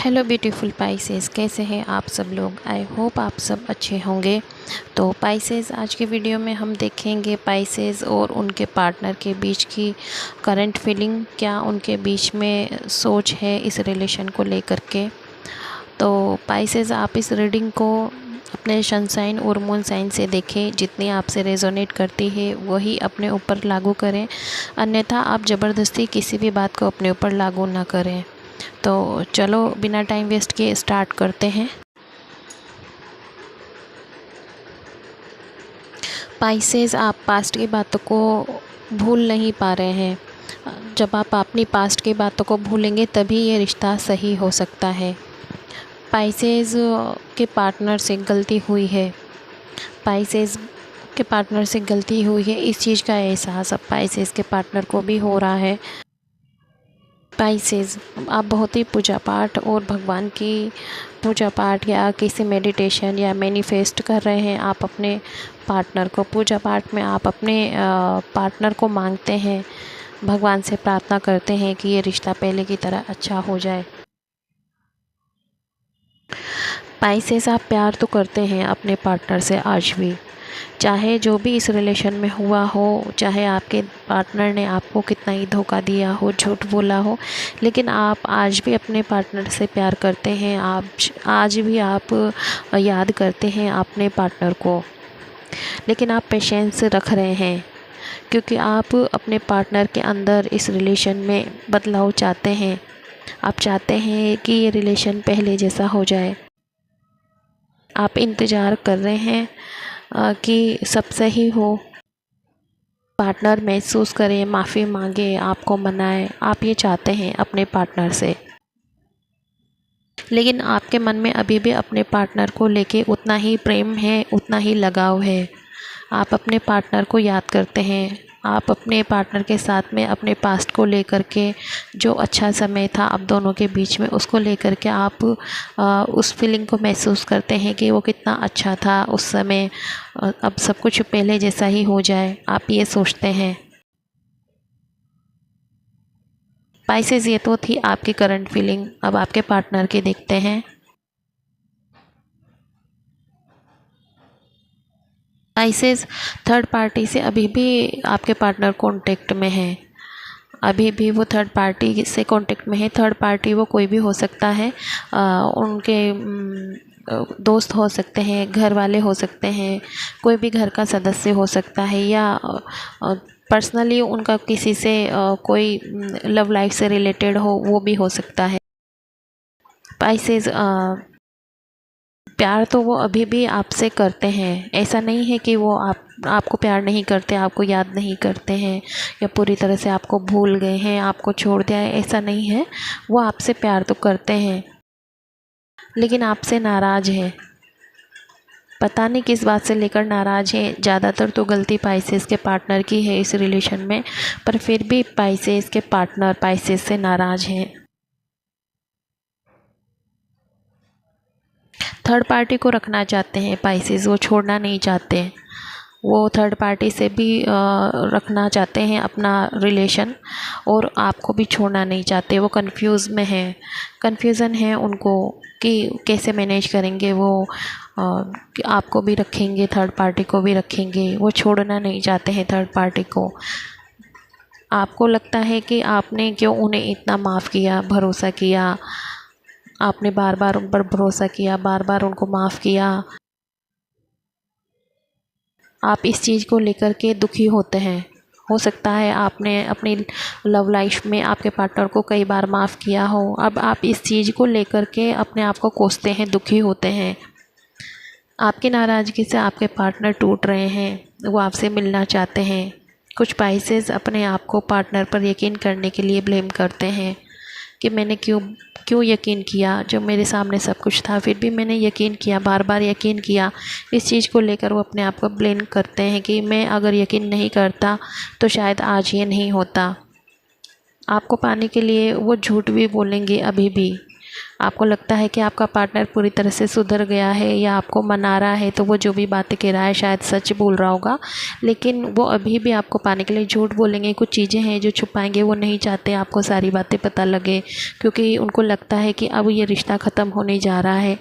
Hello beautiful Pisces, कैसे हैं आप सब लोग। आई होप आप सब अच्छे होंगे। तो पाइसेस, आज के वीडियो में हम देखेंगे पाइसेस और उनके पार्टनर के बीच की करंट फीलिंग, क्या उनके बीच में सोच है इस रिलेशन को लेकर के। तो पाइसेस, आप इस रीडिंग को अपने सन साइन और मून साइन से देखें। जितनी आपसे रेजोनेट करती है वही अपने ऊपर लागू करें, अन्यथा आप ज़बरदस्ती किसी भी बात को अपने ऊपर लागू ना करें। तो चलो बिना टाइम वेस्ट किए स्टार्ट करते हैं। पाइसेस, आप पास्ट की बातों को भूल नहीं पा रहे हैं। जब आप अपनी पास्ट की बातों को भूलेंगे तभी ये रिश्ता सही हो सकता है। पाइसेस के पार्टनर से गलती हुई है। पाइसेस के पार्टनर से गलती हुई है, इस चीज़ का एहसास अब पाइसेस के पार्टनर को भी हो रहा है। पाइसेस, आप बहुत ही पूजा पाठ और भगवान की पूजा पाठ या किसी मेडिटेशन या मैनिफेस्ट कर रहे हैं। आप अपने पार्टनर को पूजा पाठ में आप अपने पार्टनर को मांगते हैं, भगवान से प्रार्थना करते हैं कि ये रिश्ता पहले की तरह अच्छा हो जाए। पाइसेस, आप प्यार तो करते हैं अपने पार्टनर से आज भी, चाहे जो भी इस रिलेशन में हुआ हो, चाहे आपके पार्टनर ने आपको कितना ही धोखा दिया हो, झूठ बोला हो, लेकिन आप आज भी अपने पार्टनर से प्यार करते हैं। आप आज भी आप याद करते हैं अपने पार्टनर को, लेकिन आप पेशेंस रख रहे हैं क्योंकि आप अपने पार्टनर के अंदर इस रिलेशन में बदलाव चाहते हैं। आप चाहते हैं कि ये रिलेशन पहले जैसा हो जाए। आप इंतज़ार कर रहे हैं कि सब सही हो, पार्टनर महसूस करे, माफ़ी मांगे, आपको मनाए। आप ये चाहते हैं अपने पार्टनर से, लेकिन आपके मन में अभी भी अपने पार्टनर को लेके उतना ही प्रेम है, उतना ही लगाव है। आप अपने पार्टनर को याद करते हैं। आप अपने पार्टनर के साथ में अपने पास्ट को लेकर के, जो अच्छा समय था अब दोनों के बीच में, उसको लेकर के आप उस फीलिंग को महसूस करते हैं कि वो कितना अच्छा था उस समय। अब सब कुछ पहले जैसा ही हो जाए, आप ये सोचते हैं। पाइसेस, ये तो थी आपकी करंट फीलिंग। अब आपके पार्टनर की देखते हैं। पाइसेस, थर्ड पार्टी से अभी भी आपके पार्टनर कांटेक्ट में है। अभी भी वो थर्ड पार्टी से कांटेक्ट में है। थर्ड पार्टी वो कोई भी हो सकता है। उनके दोस्त हो सकते हैं, घर वाले हो सकते हैं, कोई भी घर का सदस्य हो सकता है, या पर्सनली उनका किसी से कोई लव लाइफ से रिलेटेड हो, वो भी हो सकता है। पाइसेस, प्यार तो वो अभी भी आपसे करते हैं। ऐसा नहीं है कि वो आपको प्यार नहीं करते, आपको याद नहीं करते हैं, या पूरी तरह से आपको भूल गए हैं, आपको छोड़ दिया है, ऐसा नहीं है। वो आपसे प्यार तो करते हैं, लेकिन आपसे नाराज़ है। पता नहीं किस बात से लेकर नाराज़ है। ज़्यादातर तो गलती पाइसेस के पार्टनर की है इस रिलेशन में, पर फिर भी पाइसेस के पार्टनर पाइसेस से नाराज़ हैं। थर्ड पार्टी को रखना चाहते हैं पाइसेस, वो छोड़ना नहीं चाहते। वो थर्ड पार्टी से भी रखना चाहते हैं अपना रिलेशन, और आपको भी छोड़ना नहीं चाहते। वो कन्फ्यूज़न है उनको कि कैसे मैनेज करेंगे वो। कि आपको भी रखेंगे, थर्ड पार्टी को भी रखेंगे। वो छोड़ना नहीं चाहते हैं थर्ड पार्टी को। आपको लगता है कि आपने क्यों उन्हें इतना माफ़ किया, भरोसा किया, आपने बार बार उन पर भरोसा किया, बार बार उनको माफ़ किया। आप इस चीज़ को लेकर के दुखी होते हैं। हो सकता है आपने अपनी लव लाइफ में आपके पार्टनर को कई बार माफ़ किया हो। अब आप इस चीज़ को लेकर के अपने आप को कोसते हैं, दुखी होते हैं। आपकी नाराज़गी से आपके पार्टनर टूट रहे हैं, वो आपसे मिलना चाहते हैं। कुछ पाइसेस अपने आप को पार्टनर पर यकीन करने के लिए ब्लेम करते हैं कि मैंने क्यों क्यों यकीन किया, जब मेरे सामने सब कुछ था फिर भी मैंने यकीन किया, बार बार यकीन किया। इस चीज़ को लेकर वो अपने आप को ब्लेम करते हैं कि मैं अगर यकीन नहीं करता तो शायद आज ये नहीं होता। आपको पाने के लिए वो झूठ भी बोलेंगे अभी भी, आपको लगता है कि आपका पार्टनर पूरी तरह से सुधर गया है या आपको मना रहा है, तो वो जो भी बातें कह रहा है शायद सच बोल रहा होगा, लेकिन वो अभी भी आपको पाने के लिए झूठ बोलेंगे। कुछ चीज़ें हैं जो छुपाएंगे, वो नहीं चाहते आपको सारी बातें पता लगे, क्योंकि उनको लगता है कि अब ये रिश्ता ख़त्म होने जा रहा है।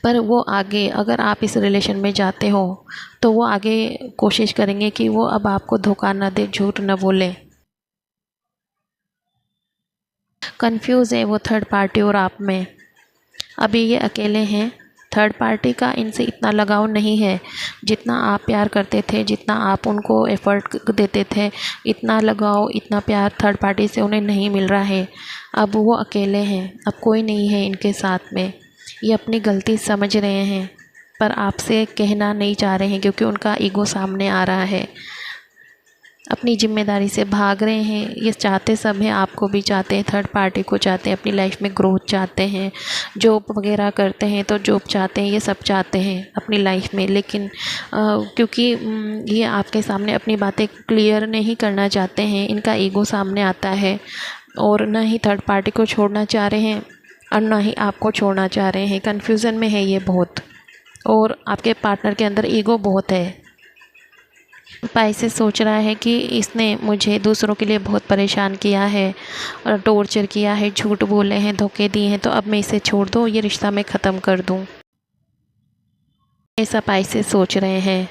पर वो आगे, अगर आप इस रिलेशन में जाते हो तो वो आगे कोशिश करेंगे कि वो अब आपको धोखा न दे, झूठ न बोले। कंफ्यूज है वो थर्ड पार्टी और आप में। अभी ये अकेले हैं। थर्ड पार्टी का इनसे इतना लगाव नहीं है, जितना आप प्यार करते थे, जितना आप उनको एफ़र्ट देते थे, इतना लगाव, इतना प्यार थर्ड पार्टी से उन्हें नहीं मिल रहा है। अब वो अकेले हैं, अब कोई नहीं है इनके साथ में। ये अपनी गलती समझ रहे हैं, पर आपसे कहना नहीं चाह रहे हैं, क्योंकि उनका ईगो सामने आ रहा है। अपनी ज़िम्मेदारी से भाग रहे हैं। ये चाहते सब हैं, आपको भी चाहते हैं, थर्ड पार्टी को चाहते हैं, अपनी लाइफ में ग्रोथ चाहते हैं, जॉब वगैरह करते हैं तो जॉब चाहते हैं, ये सब चाहते हैं अपनी लाइफ में। लेकिन क्योंकि ये आपके सामने अपनी बातें क्लियर नहीं करना चाहते हैं, इनका ईगो सामने आता है, और ना ही थर्ड पार्टी को छोड़ना चाह रहे हैं और ना ही आपको छोड़ना चाह रहे हैं। कन्फ्यूज़न में है ये बहुत, और आपके पार्टनर के अंदर ईगो बहुत है। पैसे सोच रहा है कि इसने मुझे दूसरों के लिए बहुत परेशान किया है और टॉर्चर किया है, झूठ बोले हैं, धोखे दिए हैं, तो अब मैं इसे छोड़ दूँ, ये रिश्ता मैं ख़त्म कर दूँ, ऐसा पैसे सोच रहे हैं।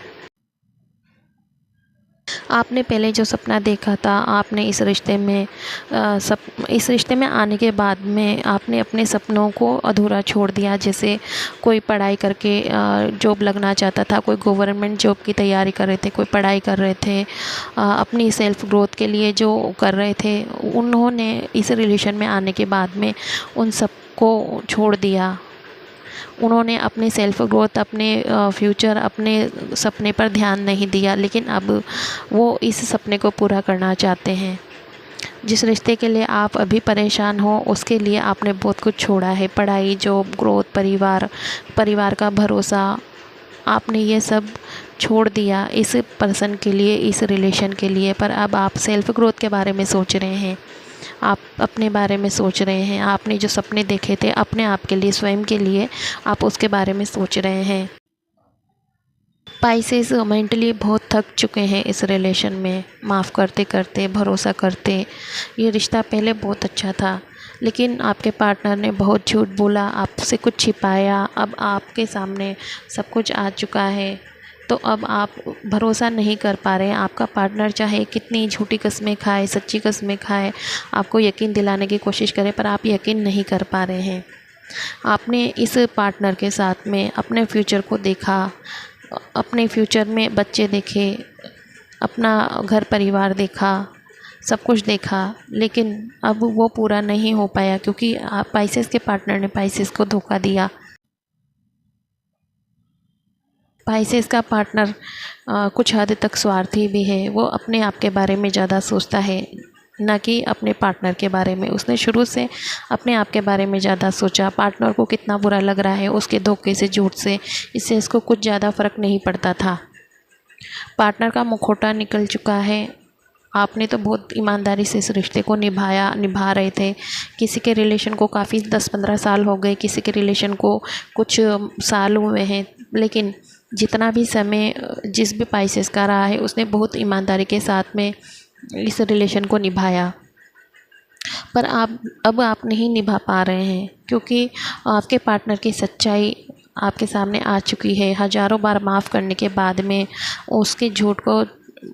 आपने पहले जो सपना देखा था, आपने इस रिश्ते में इस रिश्ते में आने के बाद में आपने अपने सपनों को अधूरा छोड़ दिया। जैसे कोई पढ़ाई करके जॉब लगना चाहता था, कोई गवर्नमेंट जॉब की तैयारी कर रहे थे, कोई पढ़ाई कर रहे थे, अपनी सेल्फ़ ग्रोथ के लिए जो कर रहे थे, उन्होंने इस रिलेशन में आने के बाद में उन सब को छोड़ दिया। उन्होंने अपनी सेल्फ़ ग्रोथ, अपने फ्यूचर, अपने सपने पर ध्यान नहीं दिया, लेकिन अब वो इस सपने को पूरा करना चाहते हैं। जिस रिश्ते के लिए आप अभी परेशान हो, उसके लिए आपने बहुत कुछ छोड़ा है, पढ़ाई, जॉब, ग्रोथ, परिवार का भरोसा, आपने ये सब छोड़ दिया इस पर्सन के लिए, इस रिलेशन के लिए। पर अब आप सेल्फ़ ग्रोथ के बारे में सोच रहे हैं, आप अपने बारे में सोच रहे हैं, आपने जो सपने देखे थे अपने आप के लिए, स्वयं के लिए, आप उसके बारे में सोच रहे हैं। स्पाइसेस मेंटली बहुत थक चुके हैं इस रिलेशन में, माफ़ करते करते, भरोसा करते। ये रिश्ता पहले बहुत अच्छा था, लेकिन आपके पार्टनर ने बहुत झूठ बोला, आपसे कुछ छिपाया। अब आपके सामने सब कुछ आ चुका है, तो अब आप भरोसा नहीं कर पा रहे हैं। आपका पार्टनर चाहे कितनी झूठी कस्में खाए, सच्ची कस्में खाए, आपको यकीन दिलाने की कोशिश करे, पर आप यकीन नहीं कर पा रहे हैं। आपने इस पार्टनर के साथ में अपने फ्यूचर को देखा, अपने फ्यूचर में बच्चे देखे, अपना घर परिवार देखा, सब कुछ देखा, लेकिन अब वो पूरा नहीं हो पाया, क्योंकि स्पाइसेस के पार्टनर ने स्पाइसेस को धोखा दिया। स्पाइसेस का पार्टनर कुछ हद तक स्वार्थी भी है। वो अपने आप के बारे में ज़्यादा सोचता है, ना कि अपने पार्टनर के बारे में। उसने शुरू से अपने आप के बारे में ज़्यादा सोचा, पार्टनर को कितना बुरा लग रहा है उसके धोखे से, झूठ से, इससे इसको कुछ ज़्यादा फ़र्क नहीं पड़ता था। पार्टनर का मुखौटा निकल चुका है। आपने तो बहुत ईमानदारी से इस रिश्ते को निभा रहे थे। किसी के रिलेशन को काफ़ी 10-15 साल हो गए, किसी के रिलेशन को कुछ साल हुए हैं, लेकिन जितना भी समय जिस भी स्पाइसेस का रहा है, उसने बहुत ईमानदारी के साथ में इस रिलेशन को निभाया। पर अब आप नहीं निभा पा रहे हैं, क्योंकि आपके पार्टनर की सच्चाई आपके सामने आ चुकी है। हज़ारों बार माफ़ करने के बाद में, उसके झूठ को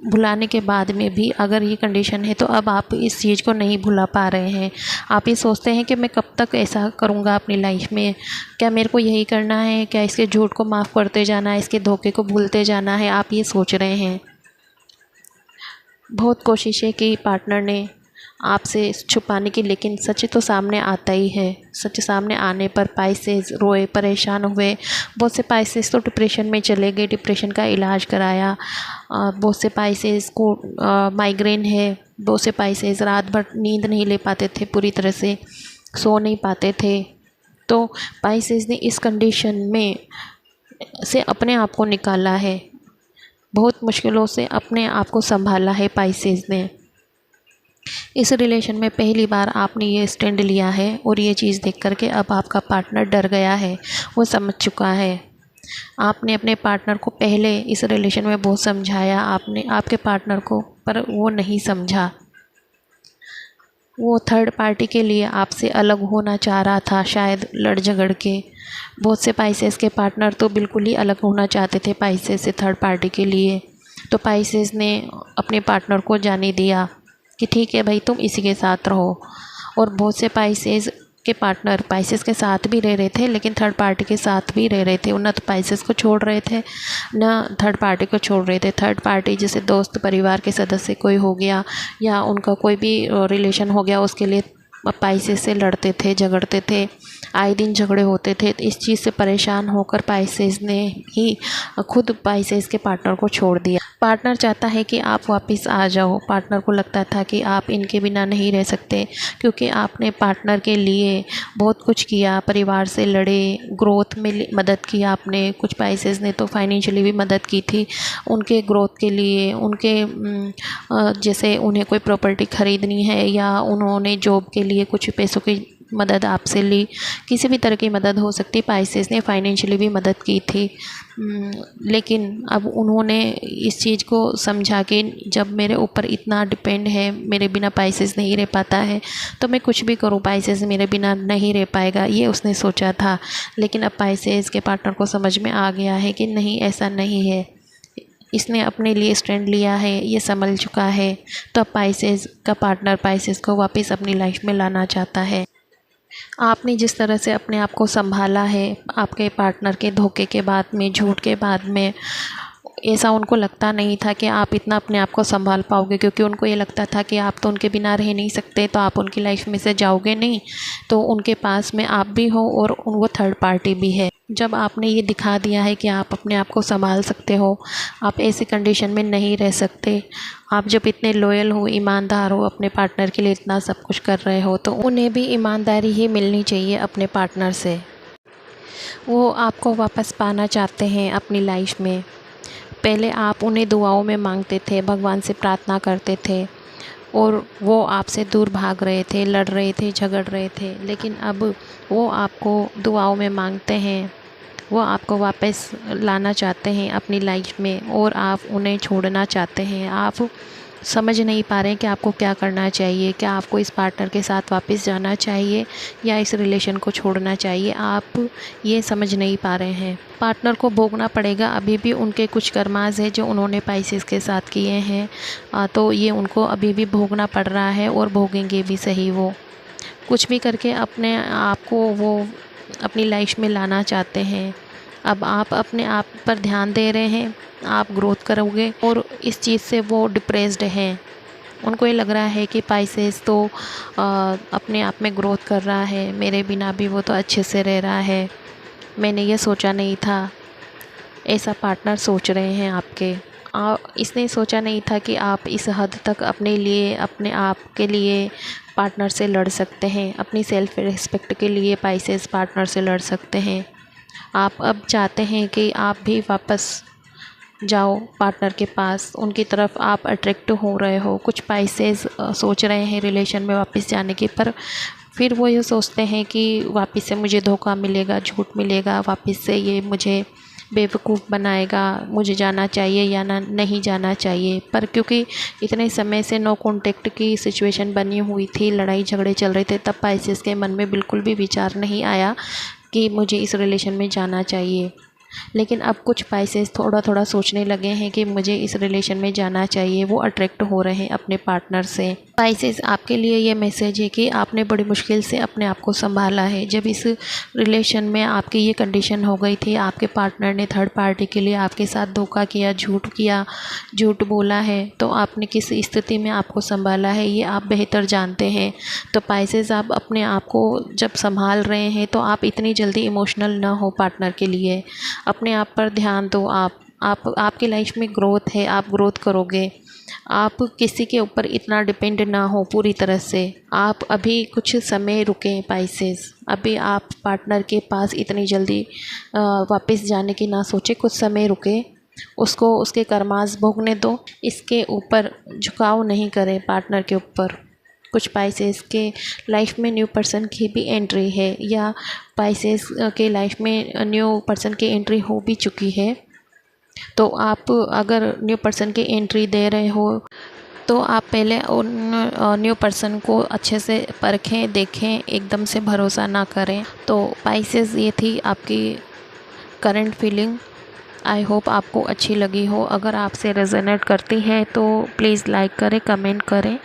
भुलाने के बाद में भी अगर ये कंडीशन है, तो अब आप इस चीज़ को नहीं भुला पा रहे हैं। आप ये सोचते हैं कि मैं कब तक ऐसा करूँगा अपनी लाइफ में, क्या मेरे को यही करना है, क्या इसके झूठ को माफ़ करते जाना है, इसके धोखे को भूलते जाना है, आप ये सोच रहे हैं। बहुत कोशिशें की पार्टनर ने आपसे छुपाने की, लेकिन सच तो सामने आता ही है। सच सामने आने पर स्पाइसेस रोए, परेशान हुए। बहुत से स्पाइसेस तो डिप्रेशन में चले गए, डिप्रेशन का इलाज कराया। बहुत से स्पाइसेस को माइग्रेन है, बहुत से स्पाइसेस रात भर नींद नहीं ले पाते थे, पूरी तरह से सो नहीं पाते थे। तो स्पाइसेस ने इस कंडीशन में से अपने आप को निकाला है, बहुत मुश्किलों से अपने आप को संभाला है स्पाइसेस ने। इस रिलेशन में पहली बार आपने ये स्टैंड लिया है और ये चीज़ देख कर के अब आपका पार्टनर डर गया है, वो समझ चुका है। आपने अपने पार्टनर को पहले इस रिलेशन में बहुत समझाया आपने आपके पार्टनर को, पर वो नहीं समझा। वो थर्ड पार्टी के लिए आपसे अलग होना चाह रहा था, शायद लड़ झगड़ के। बहुत से पाइसेस के पार्टनर तो बिल्कुल ही अलग होना चाहते थे पाइसेस से थर्ड पार्टी के लिए। तो पाइसेस ने अपने पार्टनर को जाने दिया कि ठीक है भाई, तुम इसी के साथ रहो। और बहुत से पाइसेस के पार्टनर पाइसेस के साथ भी रह रहे थे, लेकिन थर्ड पार्टी के साथ भी रह रहे थे। ना तो पाइसेस को छोड़ रहे थे, ना थर्ड पार्टी को छोड़ रहे थे। थर्ड पार्टी जैसे दोस्त परिवार के सदस्य कोई हो गया या उनका कोई भी रिलेशन हो गया, उसके लिए पाइसेस से लड़ते थे, झगड़ते थे, आए दिन झगड़े होते थे। तो इस चीज़ से परेशान होकर पाइसेस ने ही खुद पाइसेस के पार्टनर को छोड़ दिया। पार्टनर चाहता है कि आप वापस आ जाओ। पार्टनर को लगता था कि आप इनके बिना नहीं रह सकते, क्योंकि आपने पार्टनर के लिए बहुत कुछ किया, परिवार से लड़े, ग्रोथ में मदद की आपने। कुछ पाइसेस ने तो फाइनेंशियली भी मदद की थी उनके ग्रोथ के लिए। उनके जैसे उन्हें कोई प्रॉपर्टी ख़रीदनी है या उन्होंने जॉब के लिए कुछ पैसों की मदद आपसे ली, किसी भी तरह की मदद हो सकती। पाइसेस ने फाइनेंशियली भी मदद की थी, लेकिन अब उन्होंने इस चीज़ को समझा कि जब मेरे ऊपर इतना डिपेंड है, मेरे बिना पाइसेस नहीं रह पाता है, तो मैं कुछ भी करूँ पाइसेस मेरे बिना नहीं रह पाएगा, ये उसने सोचा था। लेकिन अब पाइसेस के पार्टनर को समझ में आ गया है कि नहीं, ऐसा नहीं है। इसने अपने लिए स्टैंड लिया है, ये समझ चुका है। तो अब पाइसेस का पार्टनर पाइसेस को वापस अपनी लाइफ में लाना चाहता है। आपने जिस तरह से अपने आप को संभाला है, आपके पार्टनर के धोखे के बाद में, झूठ के बाद में, ऐसा उनको लगता नहीं था कि आप इतना अपने आप को संभाल पाओगे, क्योंकि उनको ये लगता था कि आप तो उनके बिना रह नहीं सकते, तो आप उनकी लाइफ में से जाओगे नहीं, तो उनके पास में आप भी हो और वो थर्ड पार्टी भी है। जब आपने ये दिखा दिया है कि आप अपने आप को संभाल सकते हो, आप ऐसी कंडीशन में नहीं रह सकते, आप जब इतने लॉयल हो, ईमानदार हो, अपने पार्टनर के लिए इतना सब कुछ कर रहे हो, तो उन्हें भी ईमानदारी ही मिलनी चाहिए अपने पार्टनर से। वो आपको वापस पाना चाहते हैं अपनी लाइफ में। पहले आप उन्हें दुआओं में मांगते थे, भगवान से प्रार्थना करते थे और वो आपसे दूर भाग रहे थे, लड़ रहे थे, झगड़ रहे थे, लेकिन अब वो आपको दुआओं में मांगते हैं। वो आपको वापस लाना चाहते हैं अपनी लाइफ में और आप उन्हें छोड़ना चाहते हैं। आप समझ नहीं पा रहे हैं कि आपको क्या करना चाहिए। क्या आपको इस पार्टनर के साथ वापस जाना चाहिए या इस रिलेशन को छोड़ना चाहिए, आप ये समझ नहीं पा रहे हैं। पार्टनर को भोगना पड़ेगा अभी भी उनके कुछ कर्माज है जो उन्होंने पाइसेस के साथ किए हैं, तो ये उनको अभी भी भोगना पड़ रहा है और भोगेंगे भी सही। वो कुछ भी करके अपने आप को वो अपनी लाइफ में लाना चाहते हैं। अब आप अपने आप पर ध्यान दे रहे हैं, आप ग्रोथ करोगे, और इस चीज़ से वो डिप्रेस्ड हैं। उनको ये लग रहा है कि पाइसेस तो अपने आप में ग्रोथ कर रहा है, मेरे बिना भी वो तो अच्छे से रह रहा है, मैंने ये सोचा नहीं था। ऐसा पार्टनर सोच रहे हैं आपके। इसने सोचा नहीं था कि आप इस हद तक अपने लिए, अपने आप के लिए पार्टनर से लड़ सकते हैं। अपनी सेल्फ रिस्पेक्ट के लिए पाइसेस पार्टनर से लड़ सकते हैं। आप अब चाहते हैं कि आप भी वापस जाओ पार्टनर के पास, उनकी तरफ आप अट्रैक्ट हो रहे हो। कुछ पाइसेस सोच रहे हैं रिलेशन में वापस जाने की, पर फिर वो ये सोचते हैं कि वापस से मुझे धोखा मिलेगा, झूठ मिलेगा, वापस से ये मुझे बेवकूफ़ बनाएगा, मुझे जाना चाहिए या ना नहीं जाना चाहिए। पर क्योंकि इतने समय से नो कॉन्टेक्ट की सिचुएशन बनी हुई थी, लड़ाई झगड़े चल रहे थे, तब पाइसेस के मन में बिल्कुल भी विचार नहीं आया कि मुझे इस रिलेशन में जाना चाहिए। लेकिन अब कुछ पाइसेस थोड़ा थोड़ा सोचने लगे हैं कि मुझे इस रिलेशन में जाना चाहिए। वो अट्रैक्ट हो रहे हैं अपने पार्टनर से। पाइसेस, आपके लिए ये मैसेज है कि आपने बड़ी मुश्किल से अपने आप को संभाला है। जब इस रिलेशन में आपकी ये कंडीशन हो गई थी, आपके पार्टनर ने थर्ड पार्टी के लिए आपके साथ धोखा किया, झूठ बोला है, तो आपने किस स्थिति में आपको संभाला है ये आप बेहतर जानते हैं। तो पाइसेस, आप अपने आप को जब संभाल रहे हैं तो आप इतनी जल्दी इमोशनल ना हो पार्टनर के लिए। अपने आप पर ध्यान दो। आपकी लाइफ में ग्रोथ है, आप ग्रोथ करोगे। आप किसी के ऊपर इतना डिपेंड ना हो पूरी तरह से। आप अभी कुछ समय रुकें पाइसेस। अभी आप पार्टनर के पास इतनी जल्दी वापस जाने की ना सोचें, कुछ समय रुके, उसको उसके कर्मास भोगने दो। इसके ऊपर झुकाव नहीं करें पार्टनर के ऊपर। कुछ पाइसेस के लाइफ में न्यू पर्सन की भी एंट्री है, या पाइसेस के लाइफ में न्यू पर्सन की एंट्री हो भी चुकी है। तो आप अगर न्यू पर्सन की एंट्री दे रहे हो तो आप पहले उन न्यू पर्सन को अच्छे से परखें, देखें, एकदम से भरोसा ना करें। तो पाइसेस ये थी आपकी करंट फीलिंग। आई होप आपको अच्छी लगी हो। अगर आपसे रेजोनेट करती है तो प्लीज़ लाइक करें, कमेंट करें।